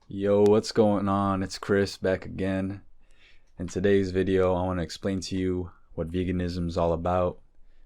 Yo, what's going on? It's Chris back again. In today's video, I want to explain to you what veganism is all about,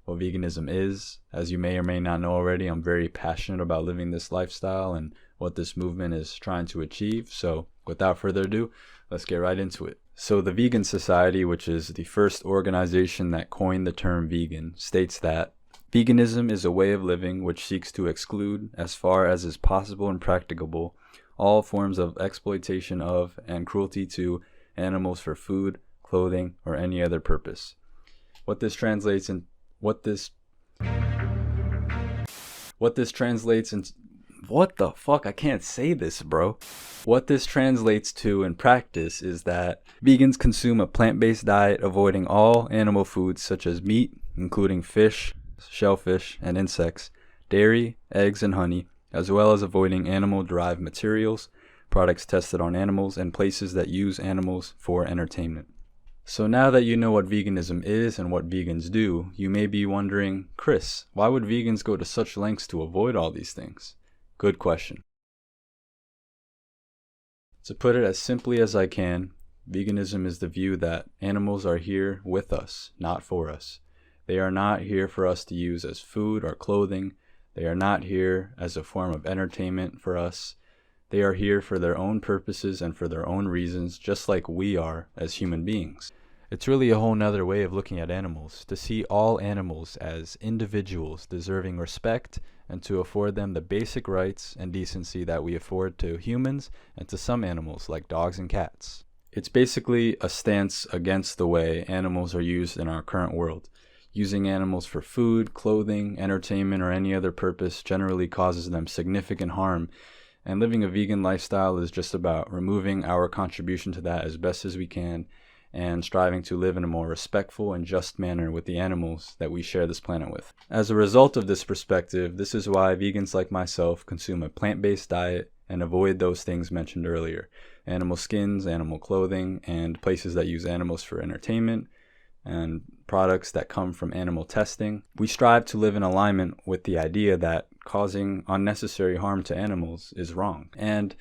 what veganism is. As you may or may not know already, I'm very passionate about living this lifestyle and what this movement is trying to achieve. So without further ado, let's get right into it. So the Vegan Society, which is the first organization that coined the term vegan, states that veganism is a way of living which seeks to exclude, as far as is possible and practicable, all forms of exploitation of and cruelty to animals for food, clothing, or any other purpose. What this translates in what this translates in what the fuck? I can't say this, bro. What this translates to in practice is that vegans consume a plant-based diet, avoiding all animal foods such as meat, including fish, shellfish, and insects, dairy, eggs, and honey, as well as avoiding animal-derived materials, products tested on animals, and places that use animals for entertainment. So now that you know what veganism is and what vegans do, you may be wondering, Chris, why would vegans go to such lengths to avoid all these things? Good question. To put it as simply as I can, veganism is the view that animals are here with us, not for us. They are not here for us to use as food or clothing. They are not here as a form of entertainment for us. They are here for their own purposes and for their own reasons, just like we are as human beings. It's really a whole nother way of looking at animals, to see all animals as individuals deserving respect and to afford them the basic rights and decency that we afford to humans and to some animals like dogs and cats. It's basically a stance against the way animals are used in our current world. Using animals for food, clothing, entertainment, or any other purpose generally causes them significant harm, and living a vegan lifestyle is just about removing our contribution to that as best as we can and striving to live in a more respectful and just manner with the animals that we share this planet with. As a result of this perspective, this is why vegans like myself consume a plant-based diet and avoid those things mentioned earlier: animal skins, animal clothing, and places that use animals for entertainment, and products that come from animal testing. We strive to live in alignment with the idea that causing unnecessary harm to animals is wrong. And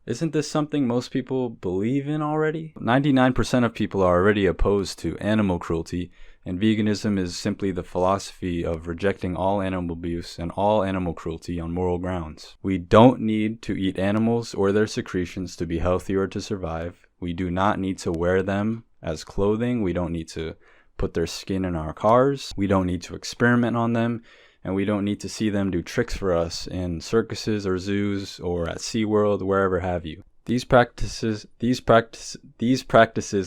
isn't this something most people believe in already? 99% of people are already opposed to animal cruelty, and veganism is simply the philosophy of rejecting all animal abuse and all animal cruelty on moral grounds. We don't need to eat animals or their secretions to be healthy or to survive. We do not need to wear them as clothing. We don't need to put their skin in our cars. We don't need to experiment on them, and we don't need to see them do tricks for us in circuses or zoos or at SeaWorld, wherever have you. These practices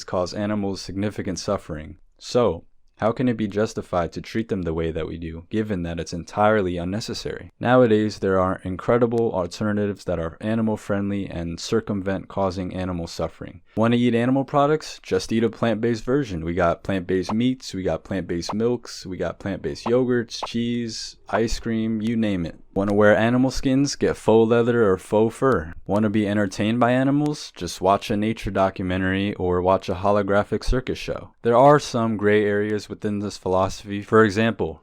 cause animals significant suffering. So, how can it be justified to treat them the way that we do, given that it's entirely unnecessary? Nowadays, there are incredible alternatives that are animal-friendly and circumvent causing animal suffering. Want to eat animal products? Just eat a plant-based version. We got plant-based meats, we got plant-based milks, we got plant-based yogurts, cheese, ice cream, you name it. Want to wear animal skins? Get faux leather or faux fur. Want to be entertained by animals? Just watch a nature documentary or watch a holographic circus show. There are some gray areas within this philosophy. For example,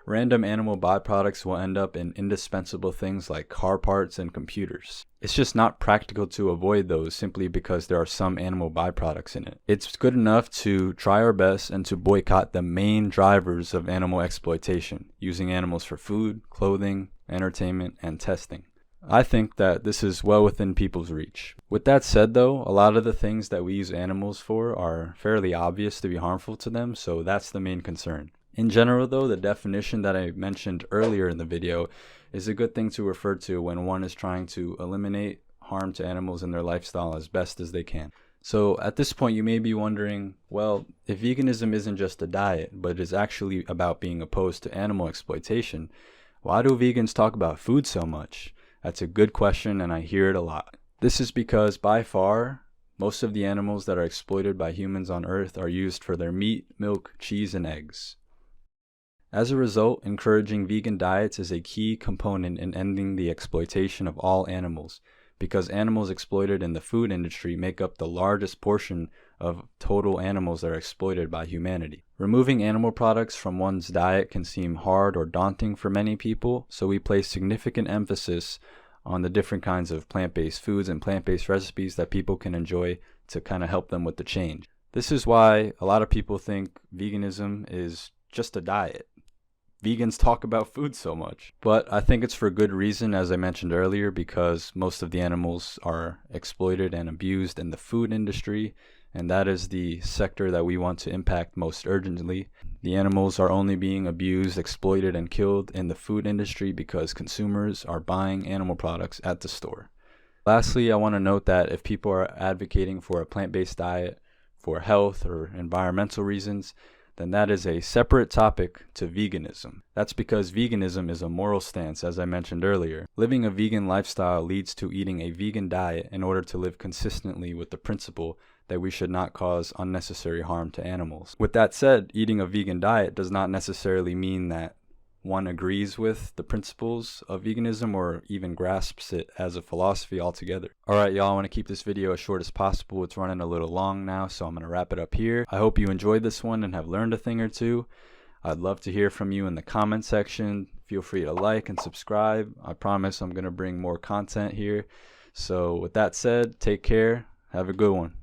random animal byproducts will end up in indispensable things like car parts and computers. It's just not practical to avoid those simply because there are some animal byproducts in it. It's good enough to try our best and to boycott the main drivers of animal exploitation, using animals for food, clothing, entertainment, and testing. I think that this is well within people's reach. With that said though, a lot of the things that we use animals for are fairly obvious to be harmful to them, so that's the main concern. In general though, the definition that I mentioned earlier in the video is a good thing to refer to when one is trying to eliminate harm to animals in their lifestyle as best as they can. So at this point you may be wondering, well, if veganism isn't just a diet, but is actually about being opposed to animal exploitation, why do vegans talk about food so much? That's a good question, and I hear it a lot. This is because by far, most of the animals that are exploited by humans on Earth are used for their meat, milk, cheese, and eggs. As a result, encouraging vegan diets is a key component in ending the exploitation of all animals, because animals exploited in the food industry make up the largest portion of total animals that are exploited by humanity. Removing animal products from one's diet can seem hard or daunting for many people, so we place significant emphasis on the different kinds of plant-based foods and plant-based recipes that people can enjoy to kind of help them with the change. This is why a lot of people think veganism is just a diet. Vegans talk about food so much, but I think it's for good reason, as I mentioned earlier, because most of the animals are exploited and abused in the food industry, and that is the sector that we want to impact most urgently. The animals are only being abused, exploited, and killed in the food industry because consumers are buying animal products at the store. Lastly, I want to note that if people are advocating for a plant-based diet for health or environmental reasons, then that is a separate topic to veganism. That's because veganism is a moral stance, as I mentioned earlier. Living a vegan lifestyle leads to eating a vegan diet in order to live consistently with the principle that we should not cause unnecessary harm to animals. With that said, eating a vegan diet does not necessarily mean that one agrees with the principles of veganism or even grasps it as a philosophy altogether. Alright y'all, I want to keep this video as short as possible. It's running a little long now, so I'm going to wrap it up here. I hope you enjoyed this one and have learned a thing or two. I'd love to hear from you in the comment section. Feel free to like and subscribe. I promise I'm going to bring more content here. So with that said, take care. Have a good one.